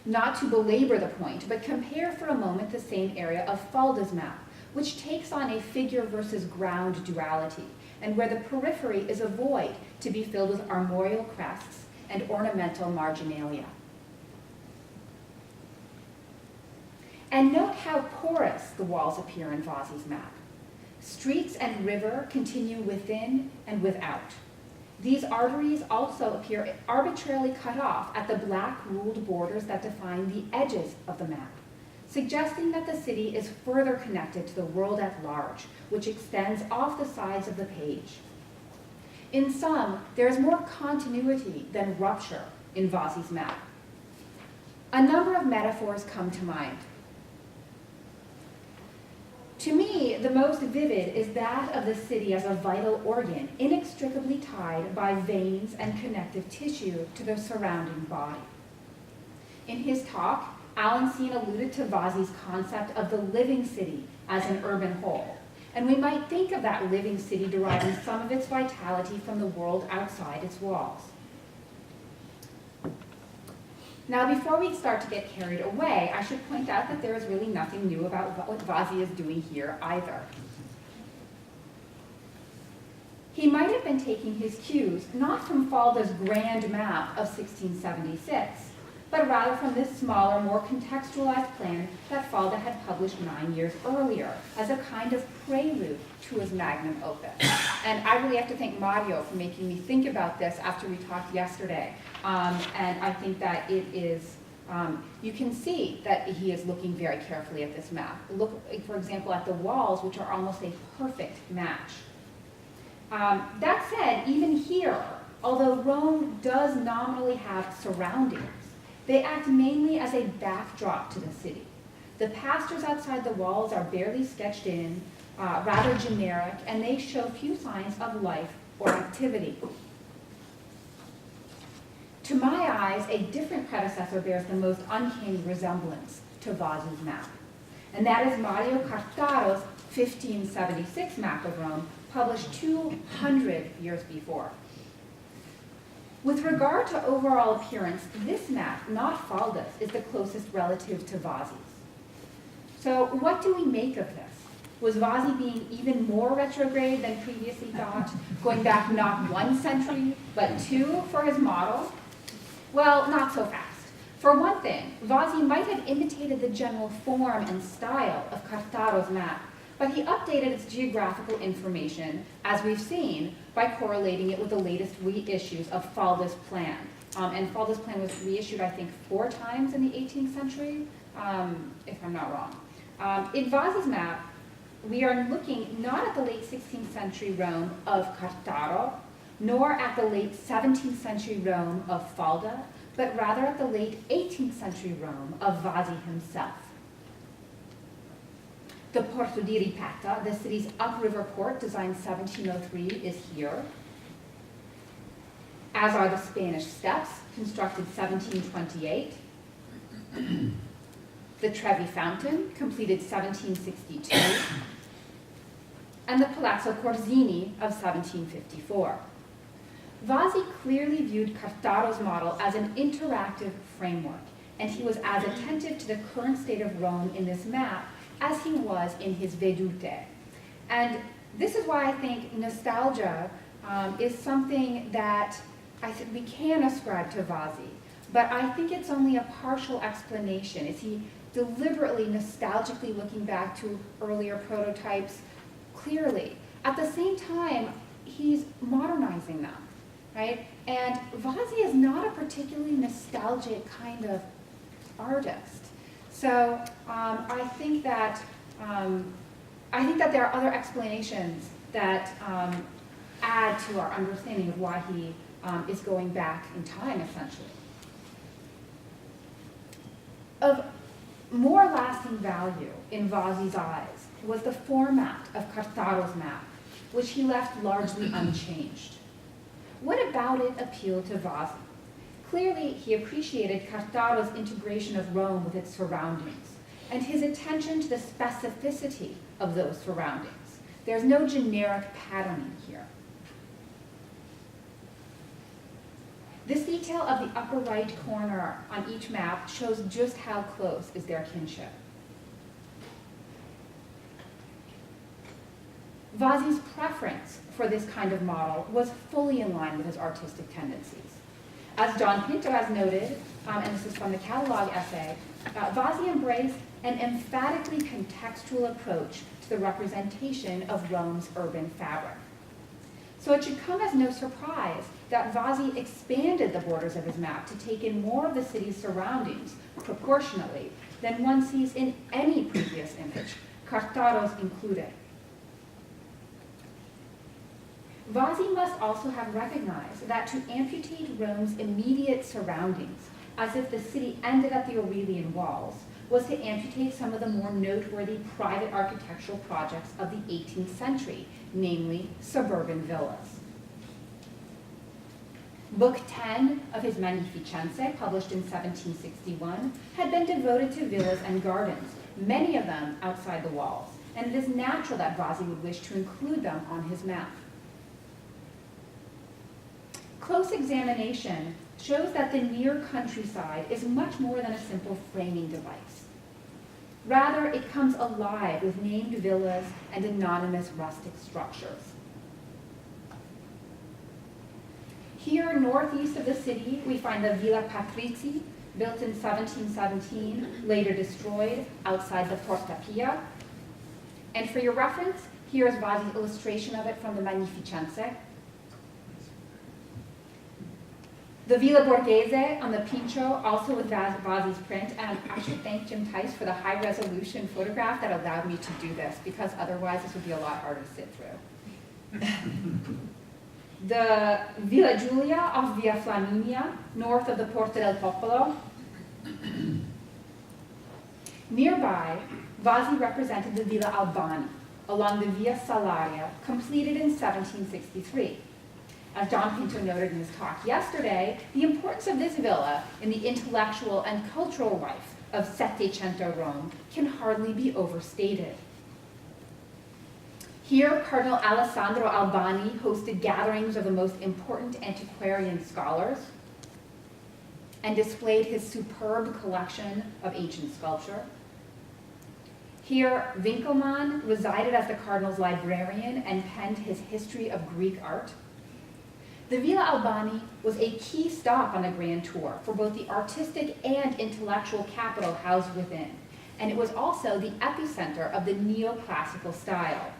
not to belabor the point, but compare for a moment the same area of Falda's map, which takes on a figure versus ground duality, and where the periphery is a void to be filled with armorial crests and ornamental marginalia. And note how porous the walls appear in Vasi's map. Streets and river continue within and without. These arteries also appear arbitrarily cut off at the black ruled borders that define the edges of the map, suggesting that the city is further connected to the world at large, which extends off the sides of the page. In sum, there is more continuity than rupture in Vasi's map. A number of metaphors come to mind. To me, the most vivid is that of the city as a vital organ, inextricably tied by veins and connective tissue to the surrounding body. In his talk, Allenstein alluded to Vasi's concept of the living city as an urban whole, and we might think of that living city deriving some of its vitality from the world outside its walls. Now, before we start to get carried away, I should point out that there is really nothing new about what Vasi is doing here either. He might have been taking his cues not from Falda's grand map of 1676, but rather from this smaller, more contextualized plan that Falda had published 9 years earlier as a kind of prelude to his magnum opus. And I really have to thank Mario for making me think about this after we talked yesterday. And I think that it is, you can see that he is looking very carefully at this map. Look, for example, at the walls, which are almost a perfect match. That said, even here, although Rome does nominally have surroundings, they act mainly as a backdrop to the city. The pastures outside the walls are barely sketched in, rather generic, and they show few signs of life or activity. To my eyes, a different predecessor bears the most uncanny resemblance to Vasi's map, and that is Mario Cartaro's 1576 map of Rome, published 200 years before. With regard to overall appearance, this map, not Falda's, is the closest relative to Vasi's. So what do we make of this? Was Vasi being even more retrograde than previously thought, going back not 1 century, but 2 for his model? Well, not so fast. For one thing, Vasi might have imitated the general form and style of Cartaro's map, but he updated its geographical information, as we've seen, by correlating it with the latest reissues of Falda's plan. And Falda's plan was reissued, I think, 4 times in the 18th century, if I'm not wrong. In Vasi's map, we are looking not at the late 16th century Rome of Cartaro, nor at the late 17th century Rome of Falda, but rather at the late 18th century Rome of Vasi himself. The Porto di Ripetta, the city's upriver port, designed 1703, is here, as are the Spanish Steps, constructed 1728, the Trevi Fountain, completed 1762, and the Palazzo Corsini of 1754. Vasi clearly viewed Cartaro's model as an interactive framework, and he was as attentive to the current state of Rome in this map as he was in his Vedute. And this is why I think nostalgia is something that we can ascribe to Vasi, but I think it's only a partial explanation. Is he deliberately, nostalgically looking back to earlier prototypes? Clearly. At the same time, he's modernizing them, right? And Vasi is not a particularly nostalgic kind of artist. So I think that there are other explanations that add to our understanding of why he is going back in time, essentially. Of more lasting value in Vasi's eyes was the format of Cartaro's map, which he left largely unchanged. What about it appealed to Vasi? Clearly, he appreciated Cartaro's integration of Rome with its surroundings, and his attention to the specificity of those surroundings. There's no generic patterning here. This detail of the upper right corner on each map shows just how close is their kinship. Vasi's preference for this kind of model was fully in line with his artistic tendencies. As John Pinto has noted, and this is from the catalog essay, Vasi embraced an emphatically contextual approach to the representation of Rome's urban fabric. So it should come as no surprise that Vasi expanded the borders of his map to take in more of the city's surroundings proportionately than one sees in any previous image, Cartaro's included. Vasi must also have recognized that to amputate Rome's immediate surroundings, as if the city ended at the Aurelian walls, was to amputate some of the more noteworthy private architectural projects of the 18th century, namely suburban villas. Book 10 of his Magnificenze, published in 1761, had been devoted to villas and gardens, many of them outside the walls, and it is natural that Vasi would wish to include them on his map. Close examination shows that the near countryside is much more than a simple framing device. Rather, it comes alive with named villas and anonymous rustic structures. Here, northeast of the city, we find the Villa Patrizi, built in 1717, later destroyed outside the Porta Pia. And for your reference, here is Vasi's illustration of it from the Magnificenze. The Villa Borghese on the Pincio, also with Vasi's print, and I should thank Jim Tice for the high-resolution photograph that allowed me to do this, because otherwise this would be a lot harder to sit through. The Villa Giulia off Via Flaminia, north of the Porta del Popolo. Nearby, Vasi represented the Villa Albani along the Via Salaria, completed in 1763. As John Pinto noted in his talk yesterday, the importance of this villa in the intellectual and cultural life of Settecento Rome can hardly be overstated. Here, Cardinal Alessandro Albani hosted gatherings of the most important antiquarian scholars and displayed his superb collection of ancient sculpture. Here, Winkelmann resided as the cardinal's librarian and penned his history of Greek art. The Villa Albani was a key stop on the Grand Tour for both the artistic and intellectual capital housed within, and it was also the epicenter of the neoclassical style,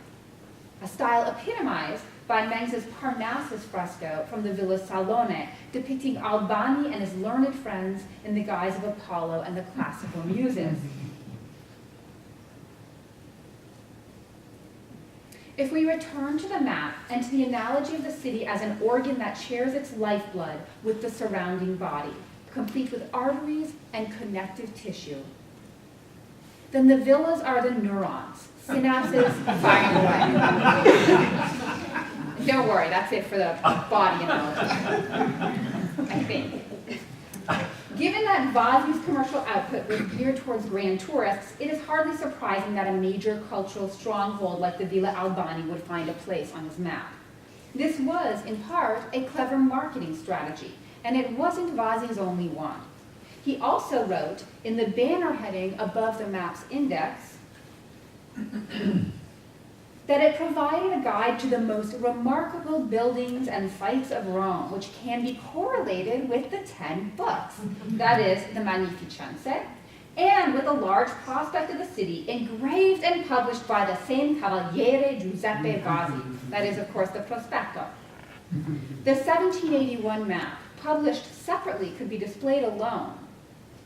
a style epitomized by Mengs's Parnassus fresco from the Villa Salone, depicting Albani and his learned friends in the guise of Apollo and the classical muses. If we return to the map and to the analogy of the city as an organ that shares its lifeblood with the surrounding body, complete with arteries and connective tissue, then the villas are the neurons, synapses firing away. Don't worry, that's it for the body analogy, I think. Given that Vasi's commercial output was geared towards grand tourists, it is hardly surprising that a major cultural stronghold like the Villa Albani would find a place on his map. This was, in part, a clever marketing strategy, and it wasn't Vasi's only one. He also wrote, in the banner heading above the map's index, that it provided a guide to the most remarkable buildings and sites of Rome, which can be correlated with the 10 books, that is, the Magnificenze, and with a large prospect of the city engraved and published by the same Cavaliere Giuseppe Vasi, that is, of course, the Prospetto. The 1781 map, published separately, could be displayed alone,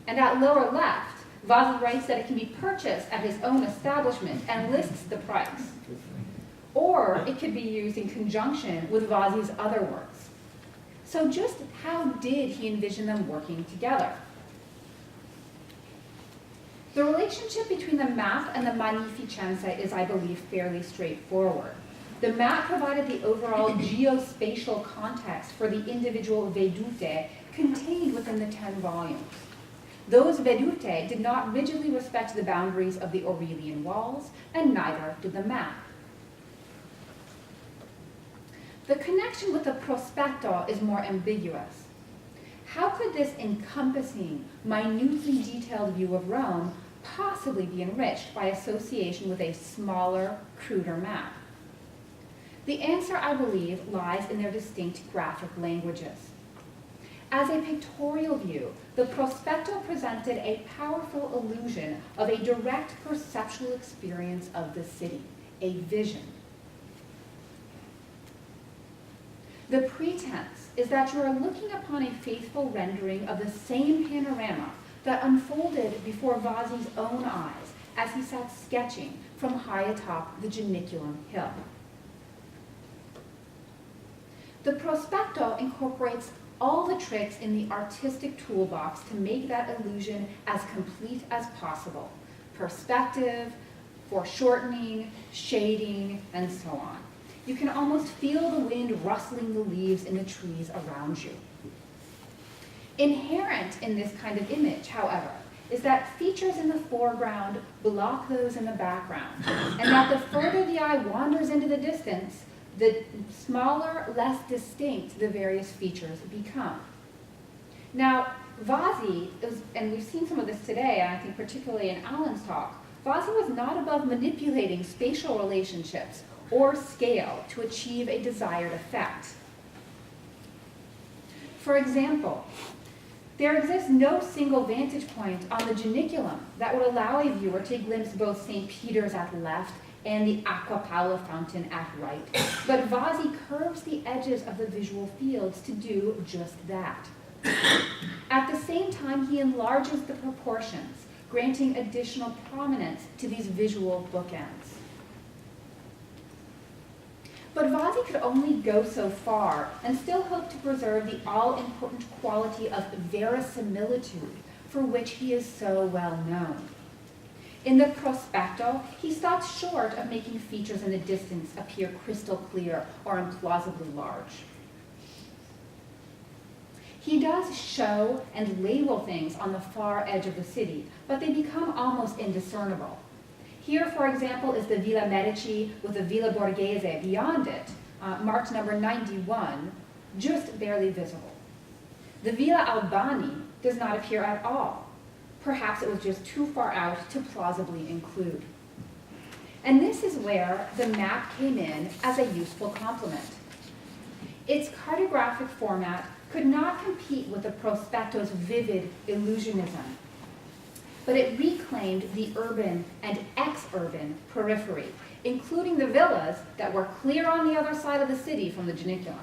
and at lower left, Vasi writes that it can be purchased at his own establishment and lists the price. Or it could be used in conjunction with Vasi's other works. So just how did he envision them working together? The relationship between the map and the Magnificenze is, I believe, fairly straightforward. The map provided the overall geospatial context for the individual vedute contained within the 10 volumes. Those vedute did not rigidly respect the boundaries of the Aurelian walls, and neither did the map. The connection with the Prospetto is more ambiguous. how could this encompassing, minutely detailed view of Rome possibly be enriched by association with a smaller, cruder map? The answer, I believe, lies in their distinct graphic languages. As a pictorial view, the prospetto presented a powerful illusion of a direct perceptual experience of the city, a vision. The pretense is that you are looking upon a faithful rendering of the same panorama that unfolded before Vasi's own eyes as he sat sketching from high atop the Janiculum hill. The prospetto incorporates all the tricks in the artistic toolbox to make that illusion as complete as possible. Perspective, foreshortening, shading, and so on. You can almost feel the wind rustling the leaves in the trees around you. Inherent in this kind of image, however, is that features in the foreground block those in the background, and that the further the eye wanders into the distance, the smaller, less distinct the various features become. Now, Vasi, and we've seen some of this today, and I think particularly in Alan's talk, Vasi was not above manipulating spatial relationships or scale to achieve a desired effect. For example, there exists no single vantage point on the Janiculum that would allow a viewer to glimpse both St. Peter's at left and the Acqua Paola fountain at right. But Vasi curves the edges of the visual fields to do just that. At the same time, he enlarges the proportions, granting additional prominence to these visual bookends. But Vasi could only go so far and still hope to preserve the all-important quality of verisimilitude for which he is so well known. In the prospetto, he stops short of making features in the distance appear crystal clear or implausibly large. He does show and label things on the far edge of the city, but they become almost indiscernible. Here, for example, is the Villa Medici with the Villa Borghese beyond it, marked number 91, just barely visible. The Villa Albani does not appear at all. Perhaps it was just too far out to plausibly include. And this is where the map came in as a useful complement. Its cartographic format could not compete with the prospetto's vivid illusionism, but it reclaimed the urban and ex-urban periphery, including the villas that were clear on the other side of the city from the Janiculum.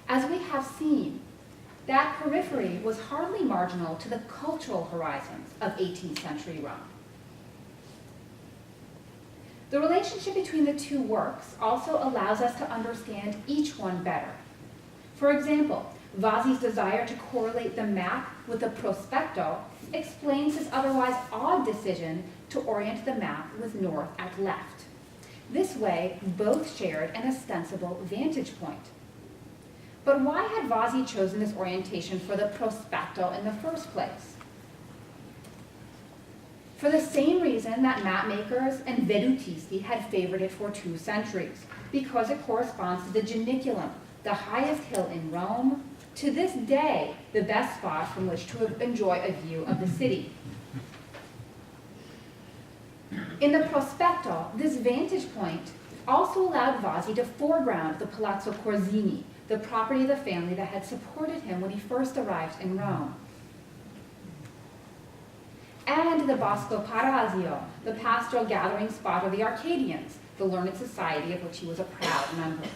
As we have seen, that periphery was hardly marginal to the cultural horizons of 18th century Rome. The relationship between the two works also allows us to understand each one better. For example, Vasi's desire to correlate the map with the prospetto explains his otherwise odd decision to orient the map with north at left. This way, both shared an ostensible vantage point. But why had Vasi chosen this orientation for the prospetto in the first place? For the same reason that mapmakers and vedutisti had favored it for 2 centuries, because it corresponds to the Janiculum, the highest hill in Rome, to this day, the best spot from which to enjoy a view of the city. In the prospetto, this vantage point also allowed Vasi to foreground the Palazzo Corsini, the property of the family that had supported him when he first arrived in Rome. And the Bosco Parazio, the pastoral gathering spot of the Arcadians, the learned society of which he was a proud member.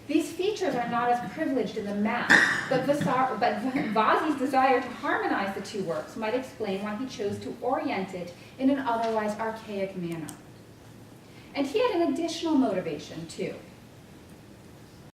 These features are not as privileged in the map, but Vasi's desire to harmonize the two works might explain why he chose to orient it in an otherwise archaic manner. And he had an additional motivation, too.